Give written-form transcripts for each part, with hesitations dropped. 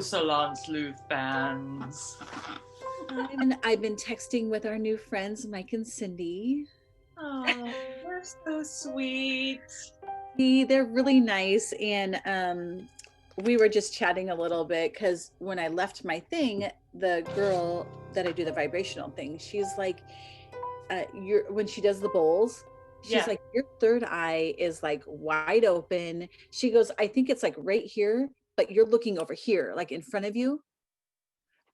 Salon Sleuth fans. I've been texting with our new friends, Mike and Cindy. Oh, they're so sweet. They're really nice. And we were just chatting a little bit because when I left my thing, the girl that I do the vibrational thing, she's like, when she does the bowls, she's like, your third eye is like wide open. She goes, I think it's like right here, but you're looking over here, like in front of you,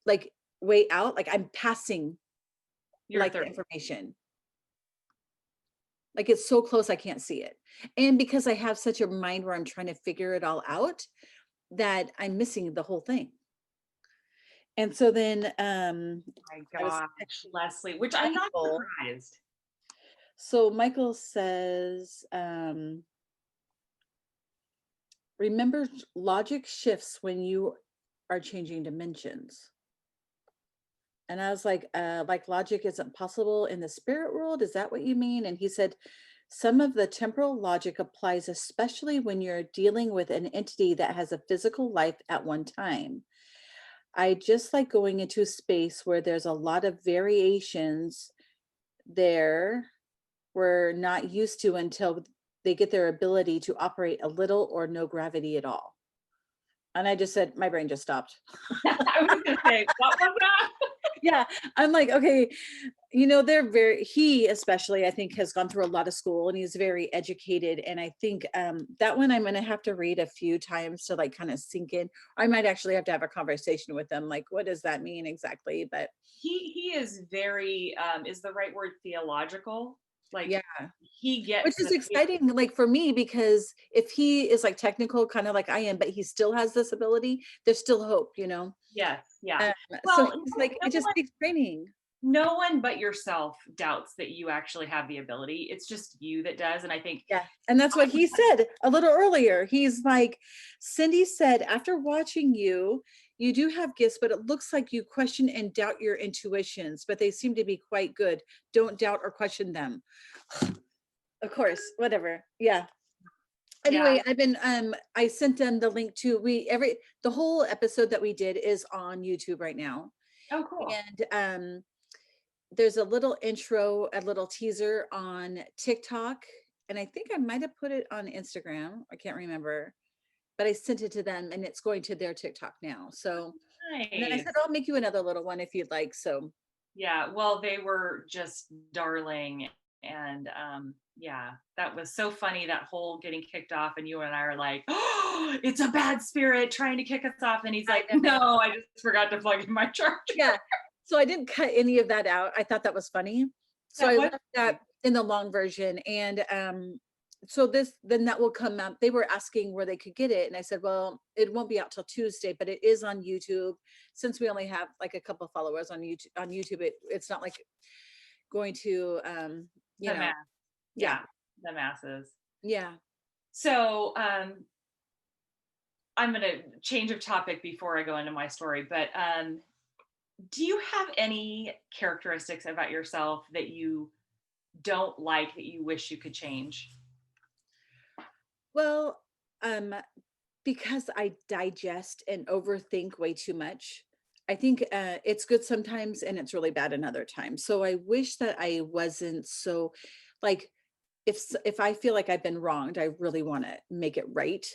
like way out, like I'm passing Your like the third. information. Like it's so close I can't see it. And because I have such a mind where I'm trying to figure it all out, that I'm missing the whole thing. And so then My I was gosh, Leslie, which I'm not surprised. So Michael says, remember logic shifts when you are changing dimensions. And I was like logic isn't possible in the spirit world. Is that what you mean? And he said, some of the temporal logic applies, especially when you're dealing with an entity that has a physical life at one time. I just like going into space where there's a lot of variations there we're not used to until they get their ability to operate a little or no gravity at all. And I just said, my brain just stopped. I was going to say, what was that? Yeah, I'm like, okay, he especially, I think, has gone through a lot of school and he's very educated. And I think that one I'm going to have to read a few times to like kind of sink in. I might actually have to have a conversation with them. Like, what does that mean exactly? But he is very, is the right word theological? Like, yeah, he gets, which is exciting, like for me, because if he is like technical, kind of like I am, but he still has this ability, there's still hope, Yes, yeah. So Well, he's like, it just takes training. No one but yourself doubts that you actually have the ability. It's just you that does. And I think, yeah, and that's what he said a little earlier. He's like, Cindy said, after watching you, you do have gifts, but it looks like you question and doubt your intuitions, but they seem to be quite good. Don't doubt or question them. Of course, whatever. Yeah. Anyway, yeah. I've been I sent them the link to the whole episode that we did is on YouTube right now. Oh, cool. And there's a little intro, a little teaser on TikTok, and I think I might have put it on Instagram. I can't remember, but I sent it to them and it's going to their TikTok now. So, nice. And then I said, I'll make you another little one if you'd like. So, yeah, well, they were just darling. And yeah, that was so funny, that whole getting kicked off. And you and I are like, oh, it's a bad spirit trying to kick us off. And he's like, no, I just forgot to plug in my charger. Yeah. So I didn't cut any of that out. I thought that was funny. So I left that in the long version. And so then that will come out. They were asking where they could get it. And I said, well, it won't be out till Tuesday, but it is on YouTube. Since we only have like a couple of followers on YouTube, it's not like going to, yeah, the masses. Yeah. So I'm going to change of topic before I go into my story, but do you have any characteristics about yourself that you don't like that you wish you could change? Well, because I digest and overthink way too much. I think it's good sometimes and it's really bad another time. So I wish that I wasn't so like if I feel like I've been wronged, I really want to make it right.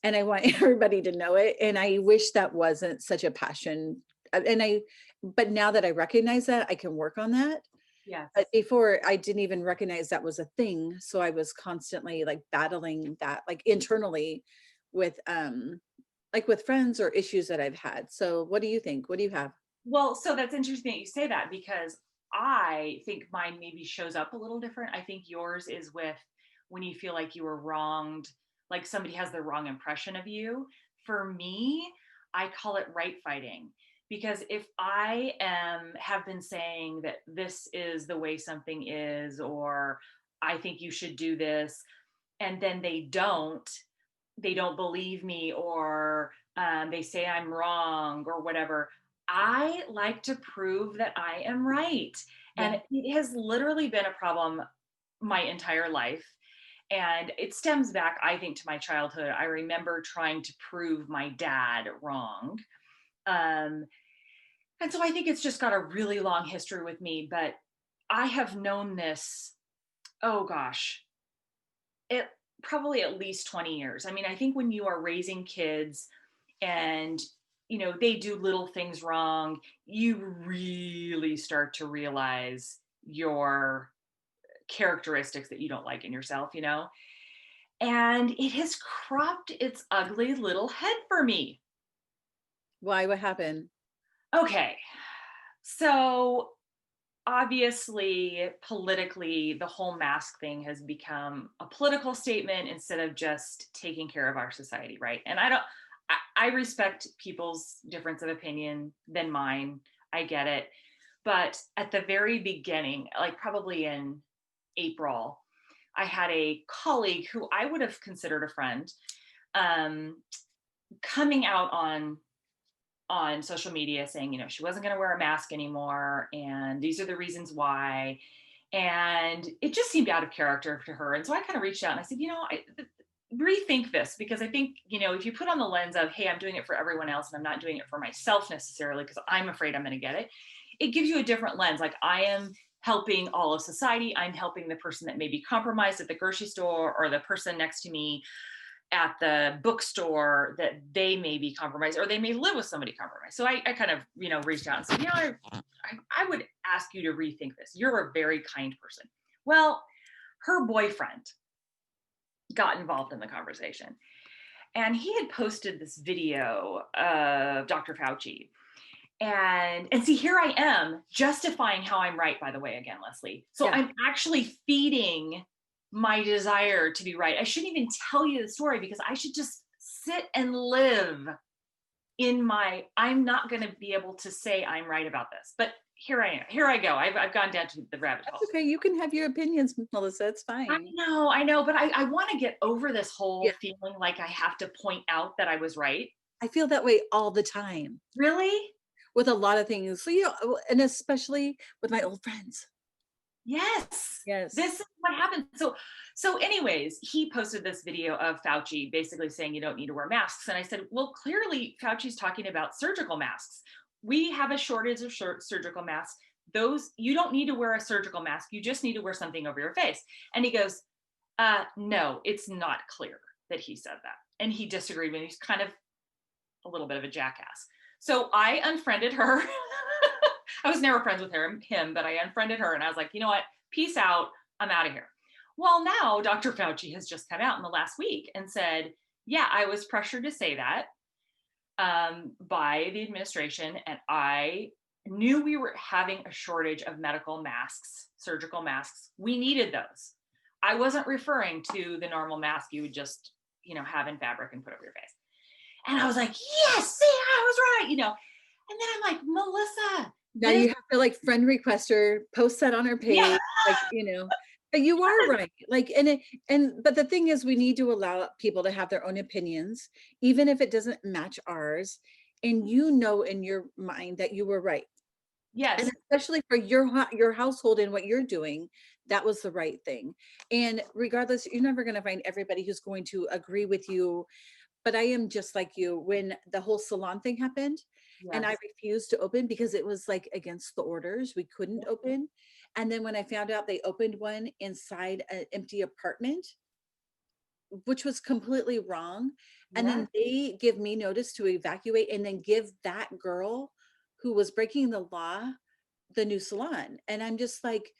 And I want everybody to know it. And I wish that wasn't such a passion. But now that I recognize that, I can work on that. Yes. But before I didn't even recognize that was a thing. So I was constantly like battling that like internally with friends or issues that I've had. So what do you think? What do you have? Well, so that's interesting that you say that, because I think mine maybe shows up a little different. I think yours is with when you feel like you were wronged, like somebody has the wrong impression of you. For me, I call it right fighting. Because if I have been saying that this is the way something is, or I think you should do this, and then they don't believe me, or they say I'm wrong or whatever, I like to prove that I am right. Yeah. And it has literally been a problem my entire life. And it stems back, I think, to my childhood. I remember trying to prove my dad wrong. Um, and so I think it's just got a really long history with me, but I have known this, oh gosh, it probably at least 20 years. I mean, I think when you are raising kids and they do little things wrong, you really start to realize your characteristics that you don't like in yourself. And it has cropped its ugly little head for me. Why? What happened? Okay. So obviously, politically, the whole mask thing has become a political statement instead of just taking care of our society, right? And I respect people's difference of opinion than mine. I get it. But at the very beginning, like probably in April, I had a colleague who I would have considered a friend, um, coming out on social media saying, she wasn't going to wear a mask anymore, and these are the reasons why. And it just seemed out of character to her. And so I kind of reached out and I said, rethink this, because I think, if you put on the lens of, hey, I'm doing it for everyone else and I'm not doing it for myself necessarily because I'm afraid I'm going to get it, it gives you a different lens. Like, I am helping all of society. I'm helping the person that may be compromised at the grocery store, or the person next to me at the bookstore that they may be compromised, or they may live with somebody compromised. So I kind of, reached out and said, I would ask you to rethink this. You're a very kind person. Well, her boyfriend got involved in the conversation, and he had posted this video of Dr. Fauci. And see, here I am justifying how I'm right, by the way, again, Leslie. So Yeah. I'm actually feeding my desire to be right. I shouldn't even tell you the story, because I should just sit and live in I'm not going to be able to say I'm right about this. But here I am. Here I go. I've gone down to the rabbit hole. That's okay. You can have your opinions, Melissa. It's fine. I know, but I want to get over this whole Yeah. feeling like I have to point out that I was right. I feel that way all the time Really? with a lot of things. So, and especially with my old friends. Yes. Yes. This is what happened. So anyways, he posted this video of Fauci basically saying you don't need to wear masks. And I said, well, clearly Fauci's talking about surgical masks. We have a shortage of surgical masks. Those, you don't need to wear a surgical mask. You just need to wear something over your face. And he goes, no, it's not clear that he said that. And he disagreed with me. He's kind of a little bit of a jackass. So I unfriended her. I was never friends with him, but I unfriended her, and I was like, you know what? Peace out. I'm out of here. Well, now Dr. Fauci has just come out in the last week and said, yeah, I was pressured to say that by the administration, and I knew we were having a shortage of medical masks, surgical masks. We needed those. I wasn't referring to the normal mask you would just, have in fabric and put over your face. And I was like, yes, see, I was right, And then I'm like, Melissa. Now you have to like friend request her, post that on her page, Yeah. like, but you are right. Like, but the thing is, we need to allow people to have their own opinions, even if it doesn't match ours. And in your mind that you were right. Yes. And especially for your household and what you're doing, that was the right thing. And regardless, you're never going to find everybody who's going to agree with you. But I am just like you. When the whole salon thing happened, and I refused to open because it was like against the orders, we couldn't open. And then when I found out they opened one inside an empty apartment, which was completely wrong, and then they give me notice to evacuate and then give that girl who was breaking the law the new salon. And I'm just like,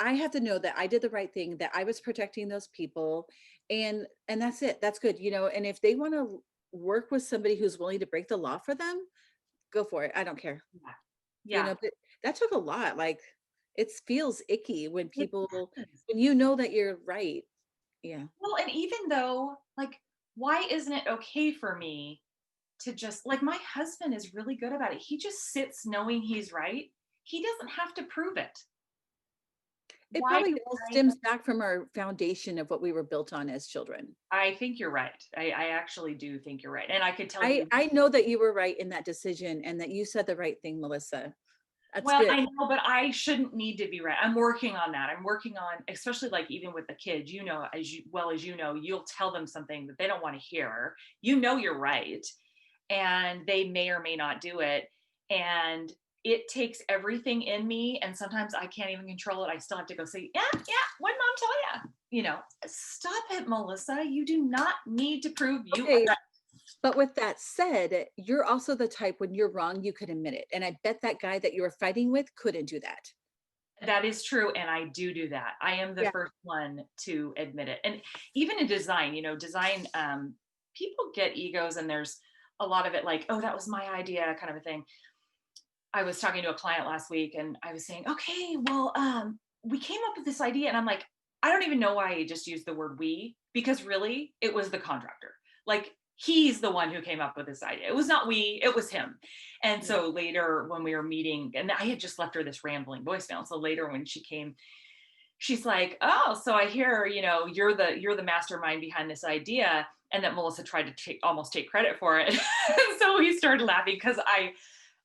I have to know that I did the right thing, that I was protecting those people, and that's it. That's good, and if they want to work with somebody who's willing to break the law for them, go for it. I don't care. Yeah. But that took a lot. Like, it feels icky when It people, happens. when you know that you're right. Yeah. Well, and even though, like, why isn't it okay for me to just, like, my husband is really good about it. He just sits knowing he's right. He doesn't have to prove it. It Why probably can't all stems back from our foundation of what we were built on as children. I think you're right. I actually do think you're right. And I could tell I you. I know that you were right in that decision and that you said the right thing, Melissa. That's Well, good. I know, but I shouldn't need to be right. I'm working on that. I'm working on, especially like even with the kids, as well as you'll tell them something that they don't want to hear. You're right. and they may or may not do it. And it takes everything in me. And sometimes I can't even control it. I still have to go say, yeah, yeah, what did mom tell you? You know, stop it, Melissa. You do not need to prove you are Okay, right. but with that said, you're also the type when you're wrong, you could admit it. And I bet that guy that you were fighting with couldn't do that. That is true. And I do that. I am the Yeah. first one to admit it. And even in design, you know, design, people get egos and there's a lot of it like, oh, that was my idea kind of a thing. I was talking to a client last week and I was saying, okay, well, we came up with this idea. And I'm like, I don't even know why I just used the word we, because really it was the contractor. Like he's the one who came up with this idea. It was not we, it was him. And Yeah. so later when we were meeting, and I had just left her this rambling voicemail. So later when she came, she's like, oh, so I hear, you know, you're the mastermind behind this idea. And that Melissa tried to almost take credit for it. So he started laughing because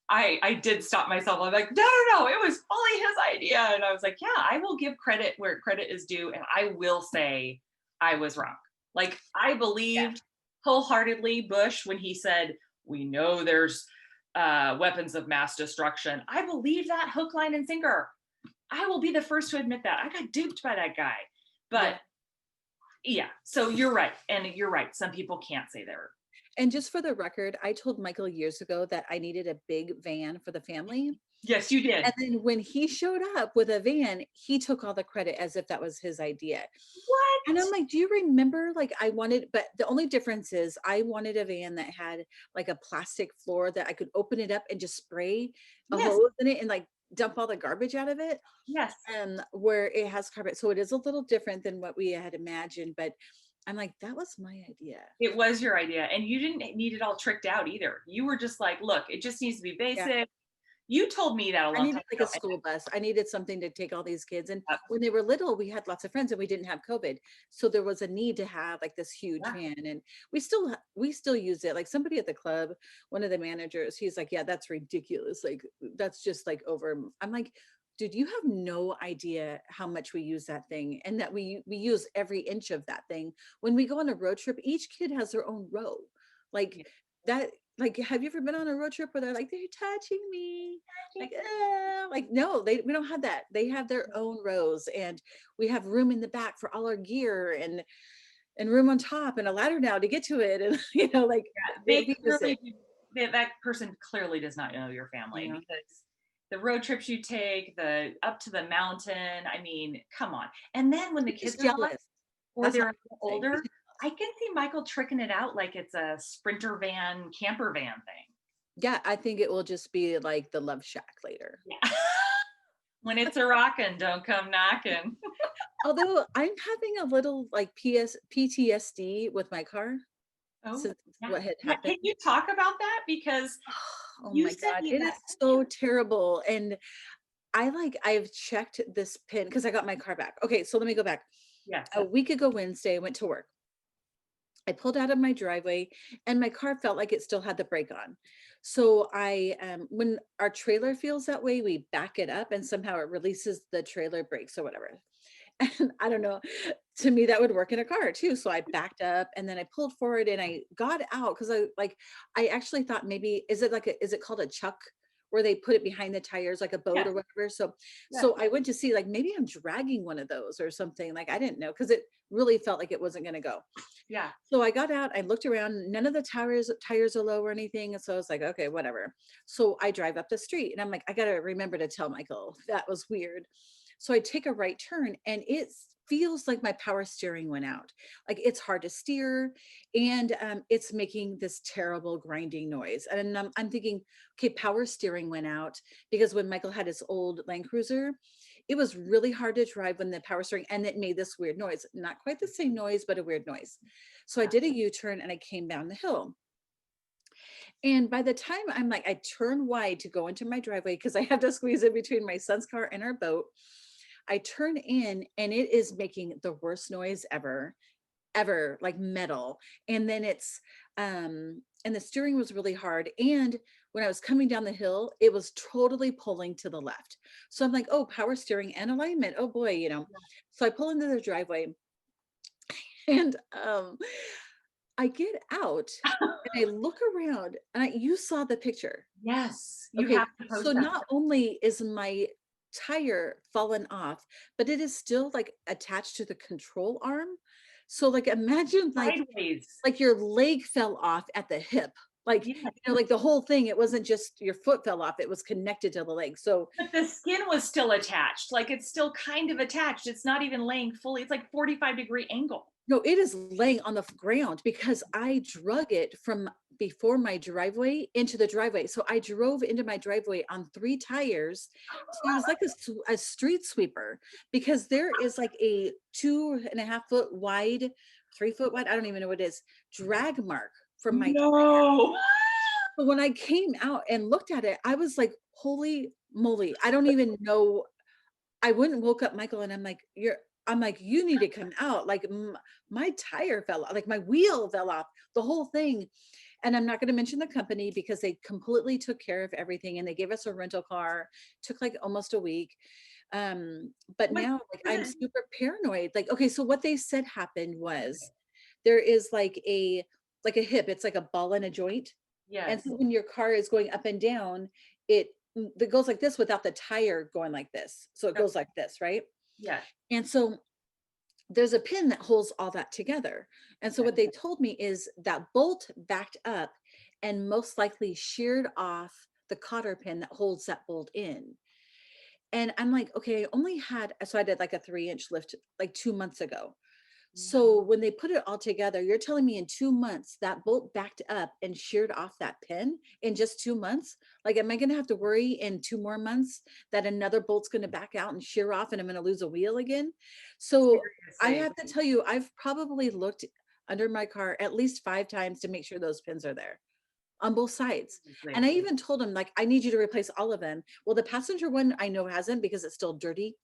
I did stop myself. I'm like, no, it was fully his idea. And I was like, yeah, I will give credit where credit is due. And I will say I was wrong. Like I Yeah. believed wholeheartedly Bush when he said, we know there's weapons of mass destruction. I believe that hook, line, and sinker. I will be the first to admit that. I got duped by that guy. But Yeah. yeah, so you're right. And you're right. Some people can't say they're. And just for the record, I told Michael years ago that I needed a big van for the family. Yes, you And did. then when he showed up with a van, he took all the credit as if that was his idea. And I'm What? like, do you remember? Like, I wanted, but the only difference is I wanted a van that had like a plastic floor that I could open it up and just spray a Yes, hose in it and like dump all the garbage out of it. yes. Where it has carpet. So it is a little different than what we had imagined. But I'm like, that was my idea. It was your idea. And you didn't need it all tricked out either. You were just like, look, it just needs to be Yeah. basic. You told me that a I long needed time like a ago. school bus. I needed something to take all these kids. And And, when they were little, we had lots of friends and we didn't have COVID. So there was a need to have like this huge yeah, van. And we still use it. Like somebody at the club, one of the managers, he's like, yeah, that's ridiculous. Like that's just like over. I'm like, dude, you have no idea how much we use that thing and that we use every inch of that thing. When we go on a road trip, each kid has their own row. Like yeah. that, like, have you ever been on a road trip where they're like, they're touching me? Like no, we don't have that. They have their own rows, and we have room in the back for all our gear and room on top and a ladder now to get to it, and like They we use it. clearly, that person clearly does not know your family Yeah, because the road trips you take, the up to the mountain, I mean, come on. And then when the he's kids are gone jealous. or That's all they're I'm saying. older, I can see Michael tricking it out like it's a sprinter van, camper van thing. Yeah, I think it will just be like the Love Shack later. Yeah. When it's a rockin', don't come knocking. Although I'm having a little like PTSD with my car Oh, since yeah. what had Yeah. happened. Can you talk about that? Because Oh you my sent God, me it is that so picture. terrible. And I've checked this pin because I got my car back. Okay, so let me go back. Yes. A week ago Wednesday, I went to work. I pulled out of my driveway and my car felt like it still had the brake on. So when our trailer feels that way, we back it up and somehow it releases the trailer brakes or whatever. And I don't know, to me that would work in a car too. So I backed up and then I pulled forward and I got out because I actually thought maybe is it called a chuck where they put it behind the tires like a boat Yes. or whatever. So Yes. I went to see like maybe I'm dragging one of those or something. Like I didn't know because it really felt like it wasn't going to go. Yeah. So I got out, I looked around, none of the tires are low or anything. And so I was like, okay, whatever. So I drive up the street and I'm like, I gotta remember to tell Michael that was weird. So I take a right turn and it feels like my power steering went out. Like it's hard to steer and it's making this terrible grinding noise. And I'm thinking, okay, power steering went out because when Michael had his old Land Cruiser, it was really hard to drive when the power steering and it made this weird noise. Not quite the same noise, but a weird noise. So I Yeah. did a U-turn and I came down the hill. And by the time I'm like, I turn wide to go into my driveway because I have to squeeze in between my son's car and our boat. I turn in and it is making the worst noise ever, like metal. And then and the steering was really hard. And when I was coming down the hill, it was totally pulling to the left. So I'm like, oh, power steering and alignment. Oh boy. So I pull into the driveway and I get out and I look around and you saw the picture. Yes, you Okay, have to so post that not only is my tire fallen off, but it is still like attached to the control arm. So like imagine sideways. like your leg fell off at the hip. Like, Yeah, like the whole thing, it wasn't just your foot fell off, it was connected to the leg. So but the skin was still attached. Like it's still kind of attached. It's not even laying fully. It's like 45-degree angle. no, it is laying on the ground because I drug it from before my driveway into the driveway. So I drove into my driveway on 3 tires. So it was like a street sweeper because there is like a 2.5 foot wide, 3 foot wide, I don't even know what it is, drag mark from my No. but when I came out and looked at it, I was like, holy moly, I don't even know. I went and woke up Michael and I'm like, you need to come out. Like my tire fell off, like my wheel fell off, the whole thing. And I'm not going to mention the company because they completely took care of everything and they gave us a rental car. Took like almost a week. But Wait, now like was I'm it? super paranoid. Like, okay, so what they said happened was there is like a hip, it's like a ball and a joint. And Yes. so when your car is going up and down, it goes like this without the tire going like this. So it Okay. goes like this, right? Yes. And so there's a pin that holds all that together. And so Okay. what they told me is that bolt backed up and most likely sheared off the cotter pin that holds that bolt in. And I'm like, okay, I only had, so I did like a 3-inch lift like 2 months ago. Mhm. So when they put it all together, you're telling me in 2 months that bolt backed up and sheared off that pin in just 2 months? Like, am I going to have to worry in 2 more months that another bolt's going to back out and shear off and I'm going to lose a wheel again? So I Seriously. have to tell you, I've probably looked under my car at least 5 times to make sure those pins are there on both sides. And Seriously. I even told him, like, I need you to replace all of them. Well, the passenger one I know hasn't because it's still dirty.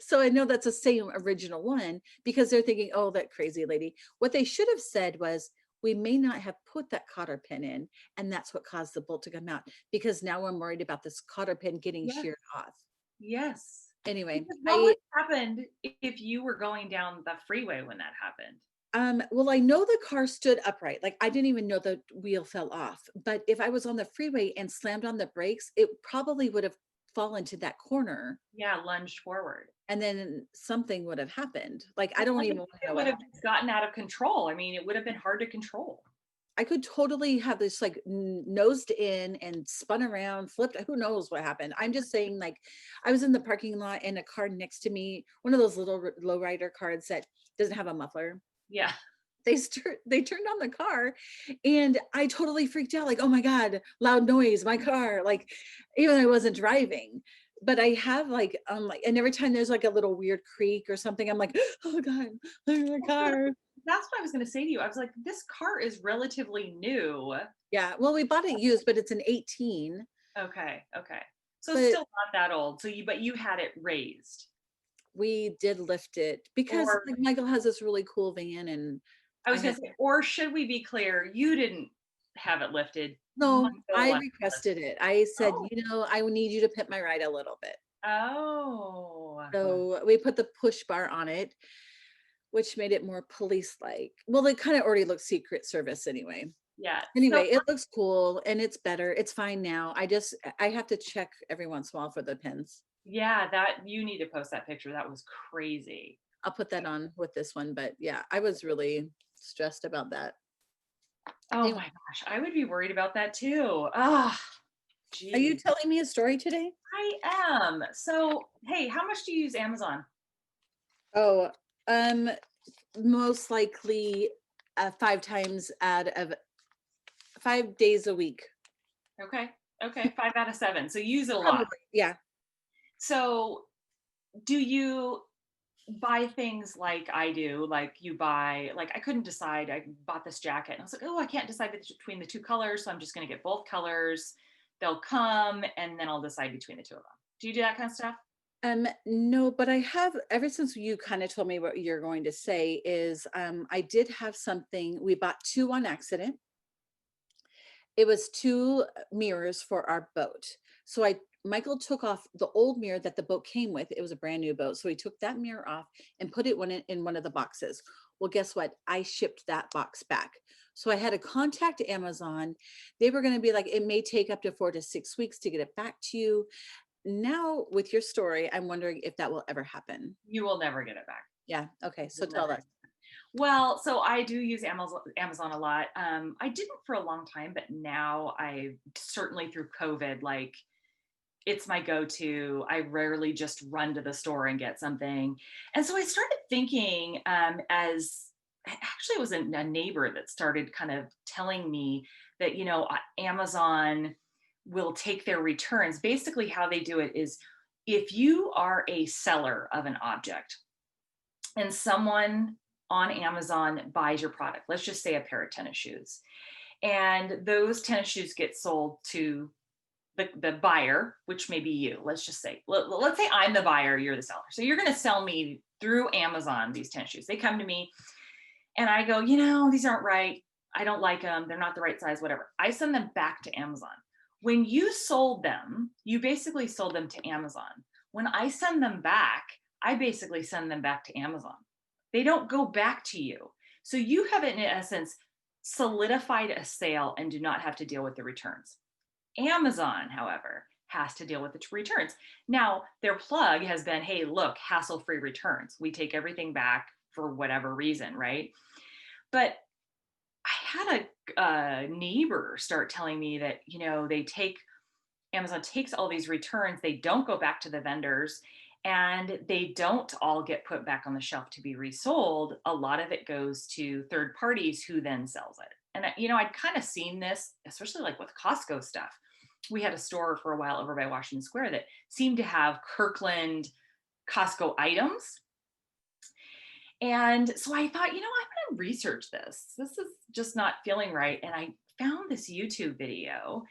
So I know that's the same original one because they're thinking, oh, that crazy lady. What they should have said was, we may not have put that cotter pin in, and that's what caused the bolt to come out because now I'm worried about this cotter pin getting Yes. sheared off. Yes. Anyway, Because what would have happened if you were going down the freeway when that happened? well, I know the car stood upright. Like I didn't even know the wheel fell off. But if I was on the freeway and slammed on the brakes, it probably would have fallen to that corner Yeah, lunged forward. and then something would have happened. Like I Well, don't I even think want to it know would what have happened. just gotten out of control. I mean, it would have been hard to control. I could totally have this like nosed in and spun around, flipped. Who knows what happened? I'm just saying, like, I was in the parking lot and a car next to me, one of those little lowrider cars that doesn't have a muffler. Yeah. They turned on the car and I totally freaked out, like, oh my God, loud noise, my car. Like, even though I wasn't driving. But I have like, and every time there's like a little weird creak or something, I'm like, oh God, there's my Well, so car. that's what I was going to say to you. I was like, this car is relatively new. Yeah. Well, we bought it used, but it's an 18. Okay. Okay. So But still not that old. So but you had it raised. we did lift it because Or like Michael has this really cool van and I I was going had to say, or should we be clear? You didn't have it lifted. no, Michael I left it requested lifted. it. I said, Oh. I would need you to pimp my ride a little bit. Oh. So we put the push bar on it, which made it more police-like. Well, it kind of already looks Secret Service anyway. Yeah. So Anyway, it looks cool and it's better. It's fine now. I have to check every once in a while for the pins. yeah, that you need to post that picture. That was crazy. I'll put that on with this one, but yeah, I was really stressed about that. Oh Anyway, my gosh, I would be worried about that too. Ah, are you geez. telling me a story today? I am. So, hey, how much do you use Amazon? Oh, um, most likely 5 times out of 5 days a week. Okay. Okay. 5 out of 7. So you use it a lot. Probably. Yeah. So do you buy things like I do? Like you buy, like I couldn't decide. I bought this jacket and I was like, oh, I can't decide between the two colors. So I'm just going to get both colors. They'll come and then I'll decide between the two of them. Do you do that kind of stuff? No, but I have ever since you kind of told me what you're going to say is I did have something. We bought two on accident. It was two mirrors for our boat. So Michael took off the old mirror that the boat came with. It was a brand new boat. So he took that mirror off and put it in one of the boxes. Well, guess what? I shipped that box back. So I had to contact Amazon. They were going to be like, it may take up to 4 to 6 weeks to get it back to you. Now, with your story, I'm wondering if that will ever happen. You will never get it back. Yeah. Okay. So You'll tell never. us. Well, so I do use Amazon a lot. I didn't for a long time, but now I certainly through COVID, like it's my go-to. I rarely just run to the store and get something. And so I started thinking, as actually it was a neighbor that started kind of telling me that, Amazon will take their returns. Basically, how they do it is if you are a seller of an object and someone on Amazon buys your product, let's just say a pair of tennis shoes, and those tennis shoes get sold to the buyer, which may be you. Let's just say, let's say I'm the buyer, you're the seller. So you're going to sell me through Amazon these tennis shoes. They come to me and I go, these aren't right. I don't like them. They're not the right size, whatever. I send them back to Amazon. When you sold them, you basically sold them to Amazon. When I send them back, I basically send them back to Amazon. They don't go back to you. So you have, in essence, solidified a sale and do not have to deal with the returns. Amazon, however, has to deal with the returns. Now, their plug has been, hey, look, hassle-free returns. We take everything back for whatever reason, right? But I had a neighbor start telling me that, Amazon takes all these returns, they don't go back to the vendors, and they don't all get put back on the shelf to be resold. A lot of it goes to third parties who then sells it. And I'd kind of seen this, especially like with Costco stuff. We had a store for a while over by Washington Square that seemed to have Kirkland Costco items. And so I thought, I'm going to research this. This is just not feeling right. And I found this YouTube video,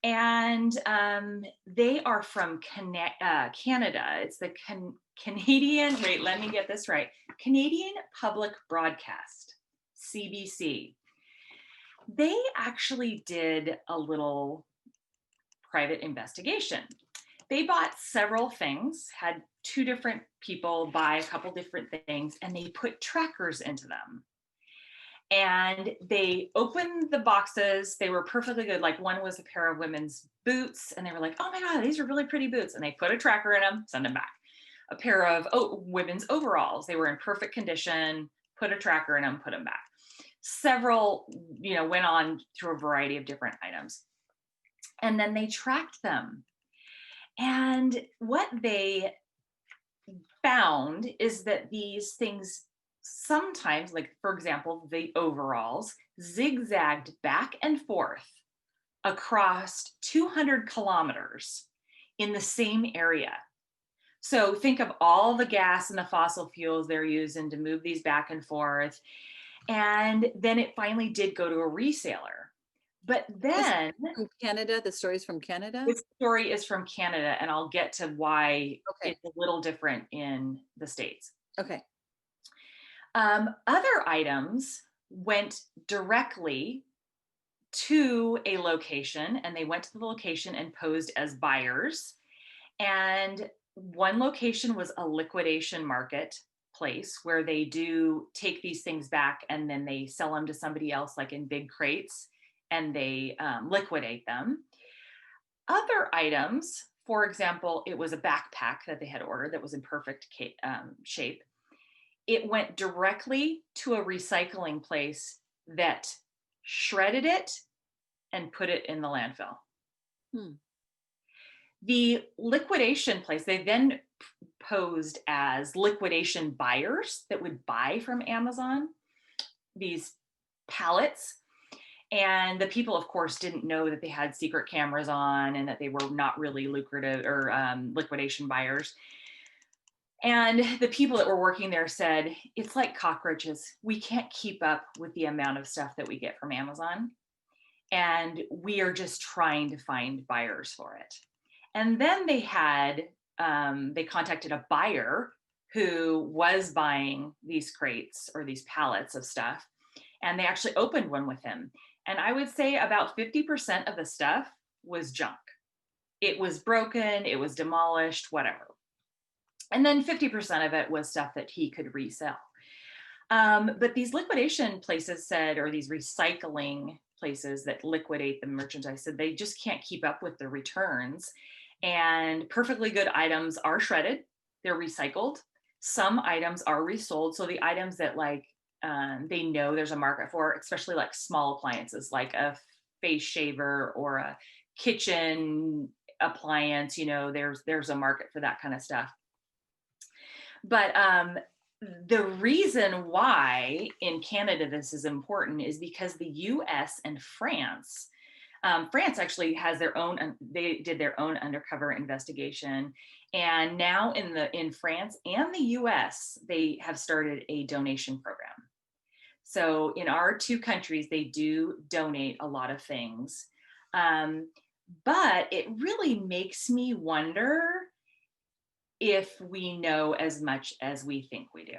and they are from Canada. It's the Canadian, wait, let me get this right, Canadian Public Broadcast, CBC. They actually did a little private investigation. They bought several things, had two different people buy a couple different things, and they put trackers into them. And they opened the boxes. They were perfectly good. Like one was a pair of women's boots, and they were like, oh my God, these are really pretty boots. And they put a tracker in them, send them back. A pair of women's overalls. They were in perfect condition, put a tracker in them, put them back. Several, went on through a variety of different items. And then they tracked them. And what they found is that these things sometimes, like for example, the overalls zigzagged back and forth across 200 kilometers in the same area. So think of all the gas and the fossil fuels they're using to move these back and forth. And then it finally did go to a reseller. But then From Canada, the story's from Canada. this story is from Canada, and I'll get to why Okay. it's a little different in the States. Okay. Other items went directly to a location, and they went to the location and posed as buyers. And one location was a liquidation market place where they do take these things back and then they sell them to somebody else, like in big crates, and they liquidate them. Other items, for example, it was a backpack that they had ordered that was in perfect shape. It went directly to a recycling place that shredded it and put it in the landfill. The liquidation place, they then posed as liquidation buyers that would buy from Amazon these pallets. And the people, of course, didn't know that they had secret cameras on and that they were not really lucrative or liquidation buyers. And the people that were working there said, it's like cockroaches. We can't keep up with the amount of stuff that we get from Amazon. And we are just trying to find buyers for it. And then they contacted a buyer who was buying these crates or these pallets of stuff. And they actually opened one with him. And I would say about 50% of the stuff was junk. It was broken, it was demolished, whatever. And then 50% of it was stuff that he could resell. But these liquidation places said, or these recycling places that liquidate the merchandise said they just can't keep up with the returns. And perfectly good items are shredded, they're recycled. Some items are resold. So the items that like they know there's a market for, especially like small appliances, like a face shaver or a kitchen appliance, you know, there's a market for that kind of stuff. But the reason why in Canada this is important is because the US and France, France actually has their own, they did their own undercover investigation. And now in France and the US, they have started a donation program. So in our two countries, they do donate a lot of things. Um, but it really makes me wonder if we know as much as we think we do.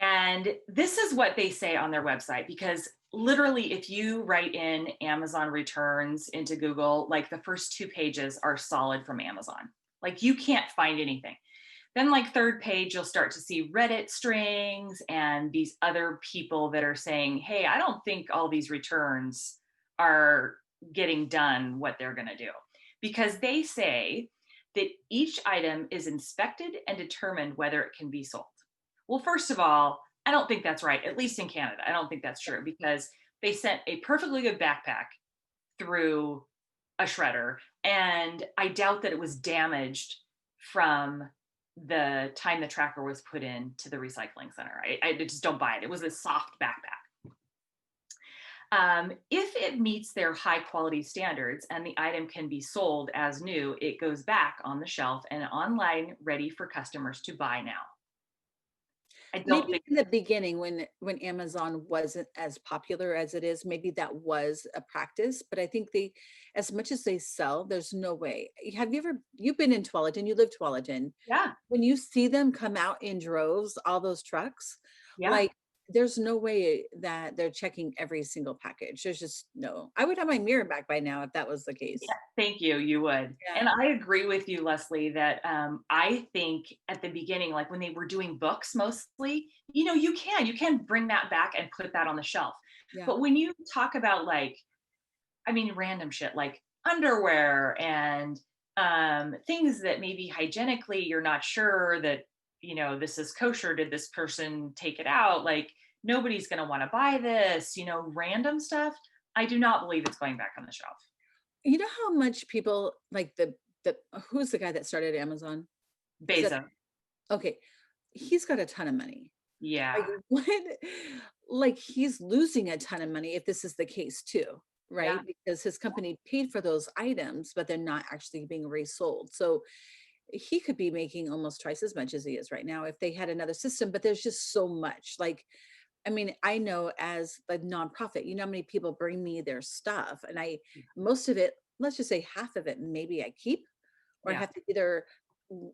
And this is what they say on their website, because literally, if you write in Amazon returns into Google, like the first 2 pages are solid from Amazon. Like you can't find anything. Then, like, third page, you'll start to see Reddit strings and these other people that are saying, hey, I don't think all these returns are getting done what they're going to do. Because they say that each item is inspected and determined whether it can be sold. Well, first of all, I don't think that's right, at least in Canada. I don't think that's true because they sent a perfectly good backpack through a shredder, and I doubt that it was damaged from the time the tracker was put in to the recycling center. I just don't buy it. It was a soft backpack. If it meets their high quality standards and the item can be sold as new, it goes back on the shelf and online ready for customers to buy now. I don't Maybe think, in the beginning when Amazon wasn't as popular as it is, maybe that was a practice, but I think they, as much as they sell, there's no way. Have you ever, you've been in Tualatin, you live Tualatin. yeah, When you see them come out in droves, all those trucks, yeah. like there's no way that they're checking every single package. There's just no. I would have my mirror back by now if that was the case. Yeah, thank you. You would. And Yeah. I agree with you, Leslie, that I think at the beginning, like when they were doing books mostly, you know, you can bring that back and put that on the shelf. Yeah. But when you talk about like, I mean, random shit like underwear and things that maybe hygienically you're not sure that, you know, this is kosher. Did this person take it out? Like, nobody's going to want to buy this, you know, random stuff. I do not believe it's going back on the shelf. You know how much people like the who's the guy that started Amazon? Is that Bezos. okay? He's got a ton of money. Like Yeah. what? Like he's losing a ton of money if this is the case too, Yeah. right? Because his company paid for those items, but they're not actually being resold. So he could be making almost twice as much as he is right now if they had another system. But there's just so much. Like, I mean, I know as a nonprofit, you know how many people bring me their stuff, and I most of it, let's just say half of it, maybe I keep, or I Yeah. have to either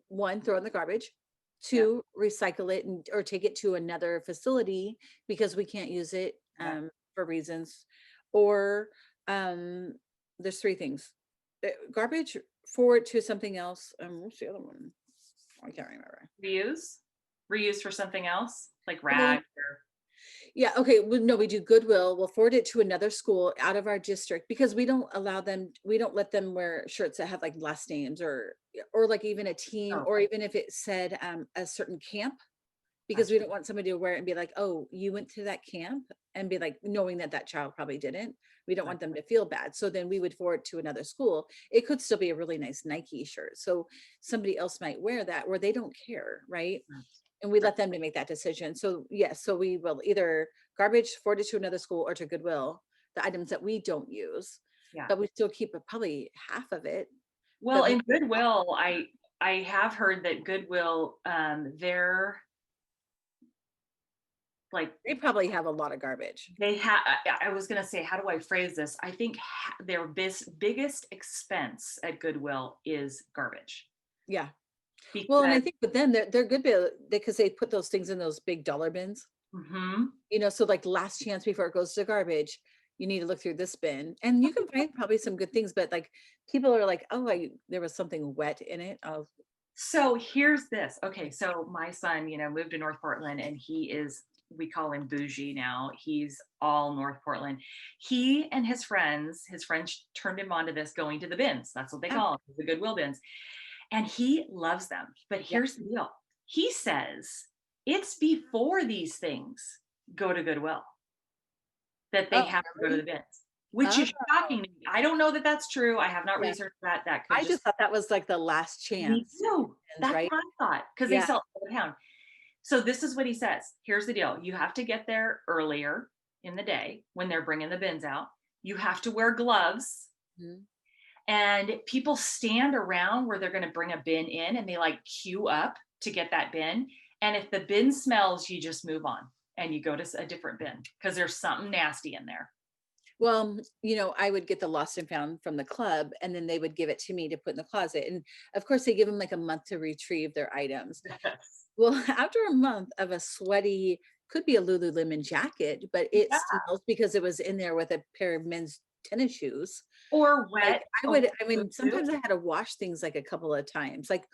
one throw in the garbage, Yeah. two recycle it, and or take it to another facility because we can't use it Yeah. for reasons, or um, there's three things: garbage, forward to something else. What's the other one? I can't remember. Reuse. Reuse for something else, like Well, rags or yeah, okay. Well, no, we do Goodwill. We'll forward it to another school out of our district because we don't allow them, we don't let them wear shirts that have like last names or like even a team, oh, or even if it said a certain camp, because gotcha. we don't want somebody to wear it and be like, oh, you went to that camp, and be like, knowing that that child probably didn't. We don't want them to feel bad. So then we would forward to another school. It could still be a really nice Nike shirt. So somebody else might wear that where they don't care, right? And we Right. let them to make that decision. So yes, so we will either garbage forward it to another school or to Goodwill, the items that we don't use, Yeah. but we still keep probably half of it. Well, But we, in Goodwill, I have heard that Goodwill, they're like they probably have a lot of garbage. they have. I was gonna say, how do I phrase this? I think their biggest expense at Goodwill is garbage Yeah. Well, and I because. think with them, they're good because they put those things in those big dollar bins, Mhm. so like last chance before it goes to garbage, you need to look through this bin. And you can find probably some good things, but like people are like, oh, there was something wet in it. Oh, So here's this. Okay, so my son, moved to North Portland and we call him bougie now. He's all North Portland. He and his friends turned him onto this going to the bins. That's what they Yeah. call them, the Goodwill bins. And he loves them. But Yeah. here's the deal. He says it's before these things go to Goodwill that they Oh, have to go to really? the bins, which Oh, is shocking to me. I don't know that that's true. I have not yeah. researched that. That could I just just thought that was like the last me chance, too. That's right? what I thought because they Yeah. sell it by the pound. So this is what he says. Here's the deal. You have to get there earlier in the day when they're bringing the bins out. You have to wear gloves Mhm. and people stand around where they're going to bring a bin in and they like queue up to get that bin. And if the bin smells, you just move on and you go to a different bin because there's something nasty in there. Well, I would get the lost and found from the club, and then they would give it to me to put in the closet. And of course, they give them like a month to retrieve their items. Yes. Well, after a month of a sweaty, could be a Lululemon jacket, but it Yeah. smells because it was in there with a pair of men's tennis shoes. Or Like wet. I mean, sometimes I had to wash things like a couple of times. Like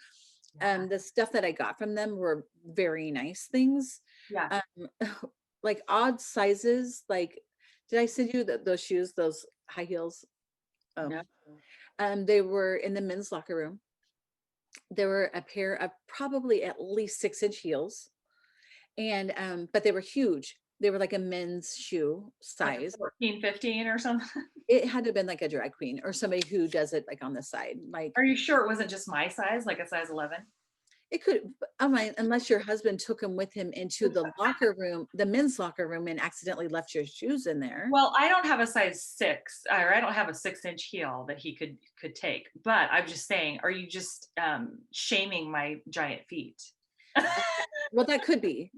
Yeah. the stuff that I got from them were very nice things. Yeah. Um, like odd sizes. Like, did I send you those shoes, those high heels? Oh, No. they were in the men's locker room. There were a pair of probably at least 6-inch heels, and but they were huge. They were like a men's shoe Like a size. 14, 15 or something. It had to have been like a drag queen or somebody who does it like on the side. Like Are you sure it wasn't just my size, like a size 11? it could, I mean, unless your husband took him with him into the locker room, the men's locker room, and accidentally left your shoes in there. Well, I don't have a size 6, or I don't have a 6-inch heel that he could take. But I'm just saying, are you just shaming my giant feet? Well, that could be.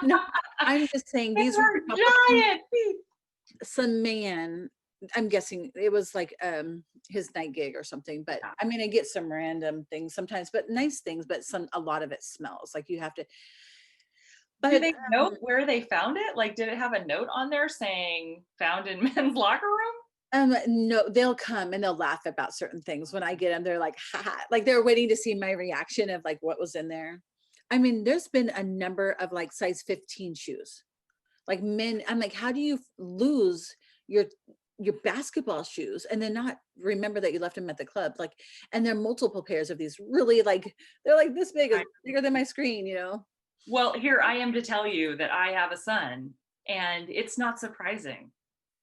No, I'm just saying These these were are probably giant feet. some man. I'm guessing it was like his night gig or something. But Yeah. I mean, I get some random things sometimes, but nice things, but a lot of it smells like you have to. Do But they note where they found it? Like, did it have a note on there saying found in men's locker room? no, they'll come and they'll laugh about certain things. When I get them, they're like, haha, like they're waiting to see my reaction of like what was in there. I mean, there's been a number of like size 15 shoes. Like men, I'm like, how do you lose your your basketball shoes and then not remember that you left them at the club? Like, and there are multiple pairs of these really like they're like this big, I bigger than my screen. Well, here I am to tell you that I have a son, and it's not surprising.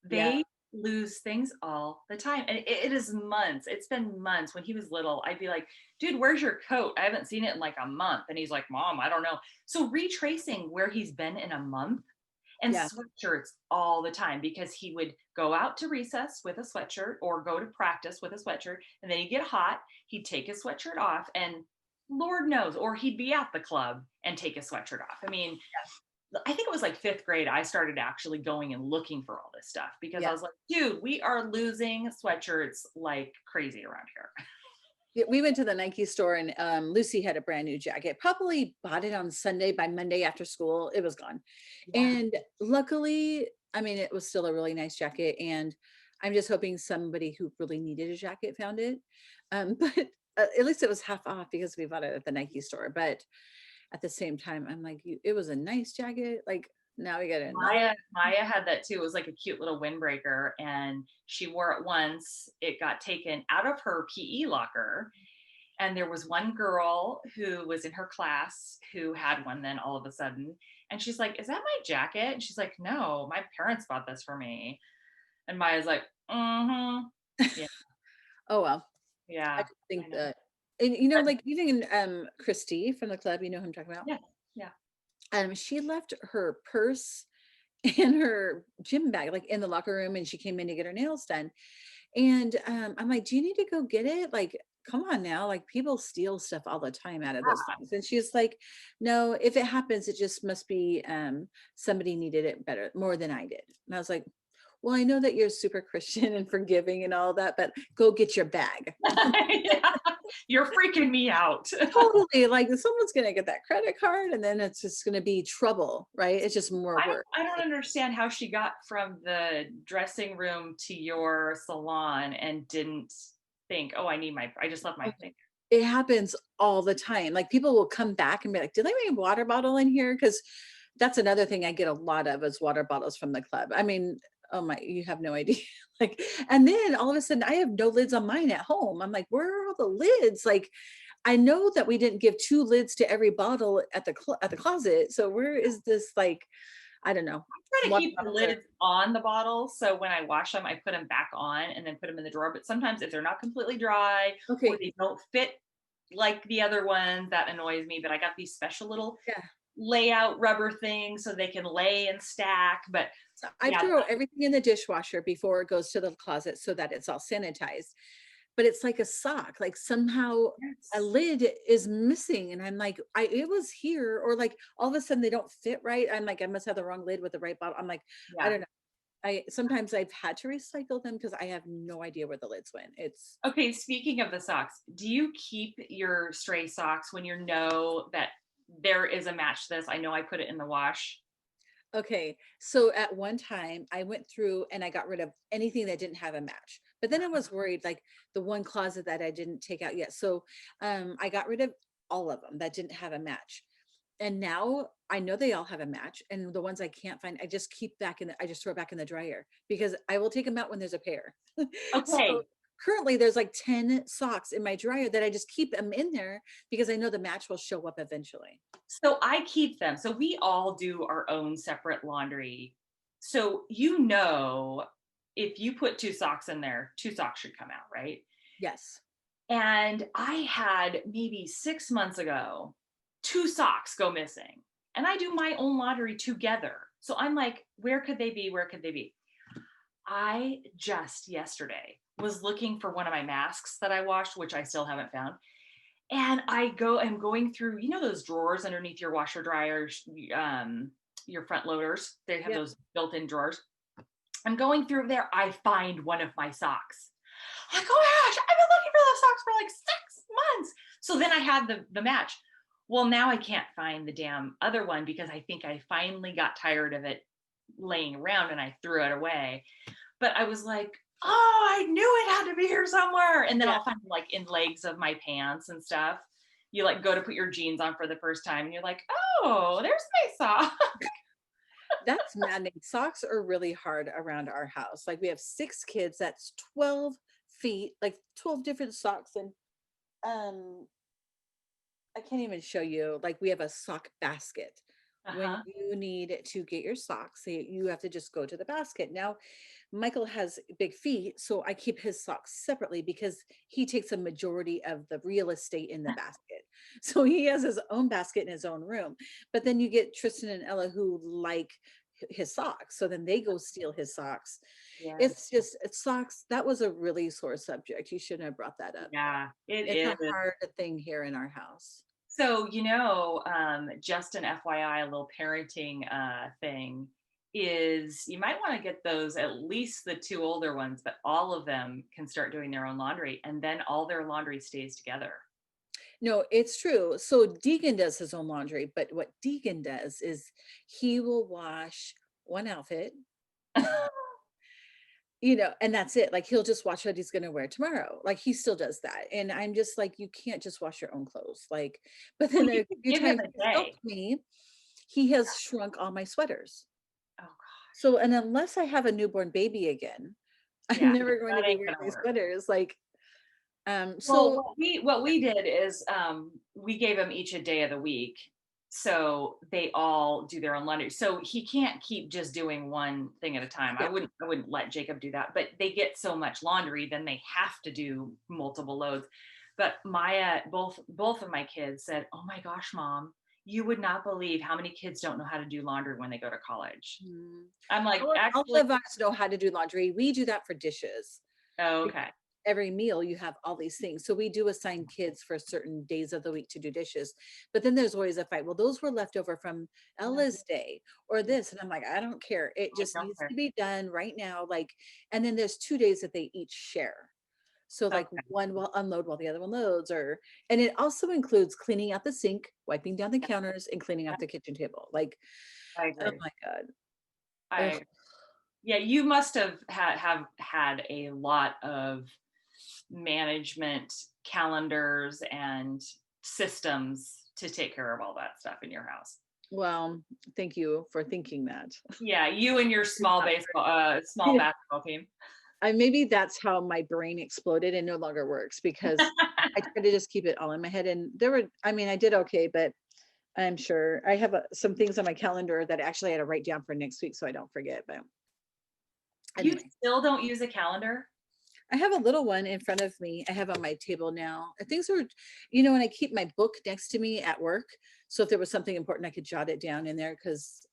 Yeah. They lose things all the time. And it is months. It's been months. When he was little, I'd be like, dude, where's your coat? I haven't seen it in like a month. And he's like, Mom, I don't know. So retracing where he's been in a month and Yeah. sweatshirts all the time because he would go out to recess with a sweatshirt or go to practice with a sweatshirt. And then he'd get hot. He'd take his sweatshirt off and Lord knows, or he'd be at the club and take his sweatshirt off. I mean, I think it was like fifth grade, I started actually going and looking for all this stuff because I Yeah. was like, dude, we are losing sweatshirts like crazy around here. Yeah, we went to the Nike store and Lucy had a brand new jacket. Probably bought it on Sunday. By Monday after school, it was gone. Yeah. And luckily, I mean, it was still a really nice jacket. And I'm just hoping somebody who really needed a jacket found it. But at least it was half off because we bought it at the Nike store. But at the same time, I'm like, it was a nice jacket. Like now we got another. Maya had that too. It was like a cute little windbreaker, and she wore it once. It got taken out of her PE locker, and there was one girl who was in her class who had one. Then all of a sudden, and she's like, "Is that my jacket?" And she's like, "No, my parents bought this for me." And Maya's like, "Mm-hmm, yeah, Oh well, I yeah, just I think know, that, and but like even Christy from the club, you know who I'm talking about. yeah, yeah." She left her purse and her gym bag like in the locker room, and she came in to get her nails done. And I'm like, do you need to go get it? Like, come on now. Like people steal stuff all the time out of those things. And she's like, no, if it happens, it just must be somebody needed it better, more than I did. And I was like, well, I know that you're super Christian and forgiving and all that, but go get your bag. Yeah, you're freaking me out. Totally. Like someone's gonna get that credit card and then it's just gonna be trouble, right? It's just more work. I don't understand how she got from the dressing room to your salon and didn't think, oh, I just left my thing. It happens all the time. Like people will come back and be like, "Did I leave a water bottle in here?" Because that's another thing I get a lot of is water bottles from the club. I mean, oh my, you have no idea. Like, and then all of a sudden I have no lids on mine at home. I'm like, where are all the lids? Like, I know that we didn't give two lids to every bottle at the at the closet. So where is this like, I don't know. Try to Water keep the bottles are lids on the bottle, so when I wash them, I put them back on and then put them in the drawer, but sometimes if they're not completely dry or okay. they don't fit like the other ones, that annoys me, but I got these special little Yeah. layout rubber things so they can lay and stack, but So I yeah, throw everything in the dishwasher before it goes to the closet so that it's all sanitized. But it's like a sock, like somehow a that's lid is missing. And I'm like, it was here, or like all of a sudden they don't fit right. I'm like, I must have the wrong lid with the right bottle. I'm like, I yeah. don't know. I sometimes I've had to recycle them because I have no idea where the lids went. It's Okay, speaking of the socks, do you keep your stray socks when you know that there is a match to this? I know I put it in the wash. okay. So at one time I went through and I got rid of anything that didn't have a match. But then I was worried, like the one closet that I didn't take out yet. So I got rid of all of them that didn't have a match. And now I know they all have a match. And the ones I can't find, I just keep back in the, I just throw it back in the dryer because I will take them out when there's a pair. So Okay, currently there's like 10 socks in my dryer that I just keep them in there because I know the match will show up eventually. so I keep them. So we all do our own separate laundry. So you know, if you put two socks in there, two socks should come out, right? Yes. And I had maybe 6 months ago, two socks go missing. And I do my own laundry together. So I'm like, where could they be? Where could they be? I just yesterday was looking for one of my masks that I washed, which I still haven't found. And I'm going through, you know, those drawers underneath your washer dryers, your front loaders. They have Yeah. those built-in drawers. I'm going through there. I find one of my socks. I'm like, oh my gosh, I've been looking for those socks for like 6 months. So then I had the match. Well, now I can't find the damn other one because I think I finally got tired of it laying around and I threw it away. But I was like, oh, I knew it had to be here somewhere. And then Yeah. I'll find like in legs of my pants and stuff. You like go to put your jeans on for the first time and you're like, oh, there's my sock. That's maddening. Socks are really hard around our house. Like we have 6 kids, that's 12 feet, like 12 different socks. And um I can't even show you. Like we have a sock basket. When Uh-huh. you need to get your socks, you have to just go to the basket. Now, Michael has big feet, so I keep his socks separately because he takes a majority of the real estate in the basket. So he has his own basket in his own room. But then you get Tristan and Ella who like his socks. So then they go steal his socks. Yes. It's just it's socks. That was a really sore subject. You shouldn't have brought that up. Yeah, it It's a is. hard thing here in our house. So, just an FYI, a little parenting thing is you might want to get those, at least the two older ones, but all of them can start doing their own laundry and then all their laundry stays together. No, it's true. So Deegan does his own laundry, but what Deegan does is he will wash one outfit, and that's it. Like he'll just watch what he's gonna wear tomorrow. Like he still does that. And I'm just like, you can't just wash your own clothes. Like, but Well, then you a could few give him times a he's day. helped me, he has shrunk all my sweaters. Oh, God. So, and unless I have a newborn baby again, I'm Yeah, never going to that be ain't wearing gonna these work. sweaters. Like, Well, so what we did is we gave them each a day of the week, so they all do their own laundry. So he can't keep just doing one thing at a time. I yeah. wouldn't I wouldn't let Jacob do that. But they get so much laundry, then they have to do multiple loads. But Maya, both of my kids said, "Oh my gosh, mom, you would not believe how many kids don't know how to do laundry when they go to college." Mm. I'm like, All actually, of us know how to do laundry. We do that for dishes. oh, Because okay. every meal you have all these things. So we do assign kids for certain days of the week to do dishes. But then there's always a fight. Well, those were left over from Mhm. Ella's day or this. And I'm like, I don't care. It I just don't needs to care. be done right now. Like, and then there's 2 days that they each share. So like Okay, one will unload while the other one loads, or and it also includes cleaning out the sink, wiping down the counters, and cleaning yeah, out the kitchen table. Like, I oh agree. my God. Ugh. I Yeah, you must have had a lot of management calendars and systems to take care of all that stuff in your house. Well, thank you for thinking that. Yeah, you and your small Yeah. basketball team. Maybe that's how my brain exploded and no longer works because I try to just keep it all in my head. And I mean, I did okay, but I'm sure I have some things on my calendar that actually I had to write down for next week so I don't forget. But You anyway, still don't use a calendar? I have a little one in front of me. I have on my table now. And things are, and I keep my book next to me at work. So if there was something important, I could jot it down in there because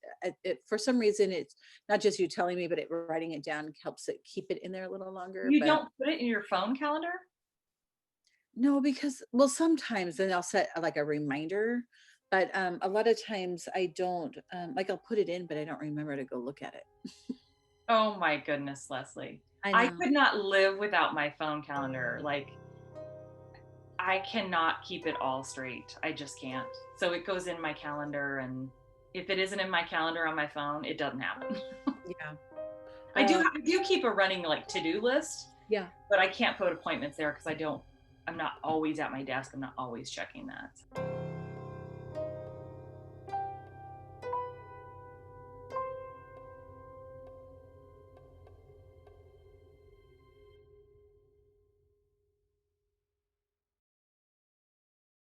for some reason, it's not just you telling me, but writing it down helps it keep it in there a little longer. You But don't put it in your phone calendar? no, because well, sometimes then I'll set like a reminder, but a lot of times I don't. Like I'll put it in, but I don't remember to go look at it. Oh my goodness, Leslie. I I know. could not live without my phone calendar. Like, I cannot keep it all straight. I just can't. So it goes in my calendar, and if it isn't in my calendar on my phone, it doesn't happen. Yeah. I do Well, I do keep a running like to-do list, yeah. but I can't put appointments there because I'm not always at my desk. I'm not always checking that.